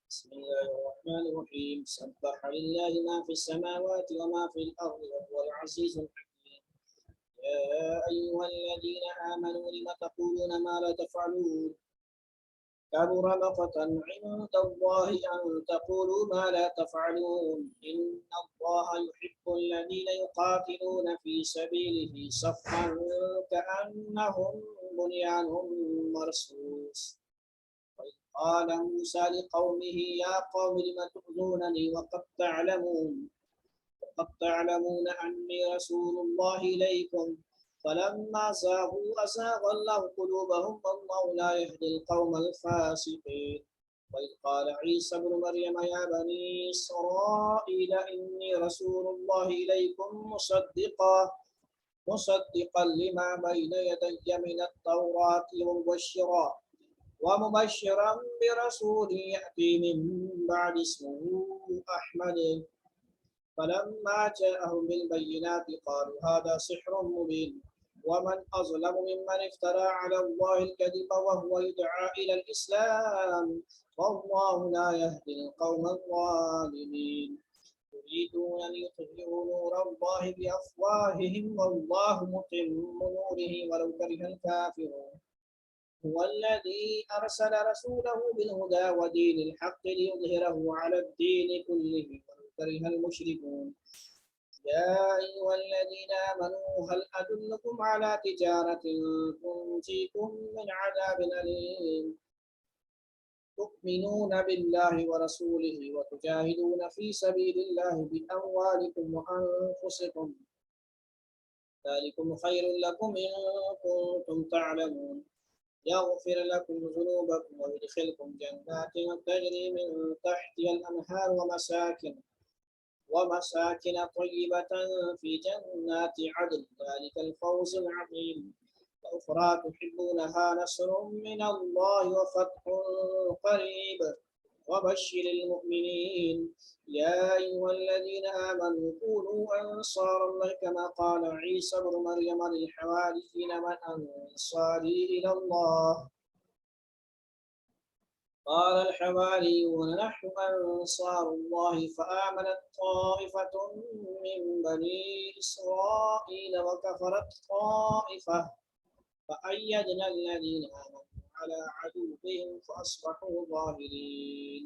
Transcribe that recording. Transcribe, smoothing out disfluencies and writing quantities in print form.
بسم الله الرحمن الرحيم سبح لله ما في السماوات وما في الأرض وهو العزيز الحكيم. يا أيها الذين آمنوا لم تقولون ما لا تفعلون كبر مقتا عند الله أن تقولوا ما لا تفعلون إن الله يحب الذين يقاتلون في سبيله صفا كأنهم بنيان مرصوص. قال موسى لقومه يا قوم لم تؤذونني وقد تعلمون أني رسول الله إليكم فلما زاغوا أزاغ الله قلوبهم والله لا يهدي القوم الفاسقين. وإذ قال عيسى ابن مريم يا بني إسرائيل إني رسول الله إليكم مصدقا لما بين يدي من التوراة ومبشرا برسول يأتي من بعد اسمه أحمد. فلما جاءهم بالبينات قالوا هذا سحر مبين ومن أظلم ممن افترى على الله الكذب وهو يدعى إلى الإسلام والله لا يهدي القوم الظالمين. يريدون أن يطفئوا نور الله بأفواههم والله متم نوره ولو كره الكافرون. هو الذي أرسل رسوله بالهدى ودين الحق ليظهره على الدين كله ولو كره المشركون. يا أيها الذين آمنوا هل أدلكم على تجارة تنجيكم من عذاب أليم تؤمنون بالله ورسوله وتجاهدون في سبيل الله بأموالكم وأنفسكم ذلكم خير لكم إن كنتم تعلمون. يغفر لكم ذنوبكم ويدخلكم جنات تجري من تحتها الأنهار ومساكن طيبة في جنات عدن ذلك الفوز العظيم. وأخرى تحبونها نصر من الله وفتح قريب وبشر المؤمنين. يا أيها الذين آمنوا كونوا أنصار الله كما قال عيسى ابن مريم للحواريين من أنصاري إلى الله قال الحواريون نحن أنصار الله فآمنت طائفة من بني إسرائيل وكفرت طائفة فأيدنا الذين آمنوا على عدوهم فأصبحوا ظاهرين.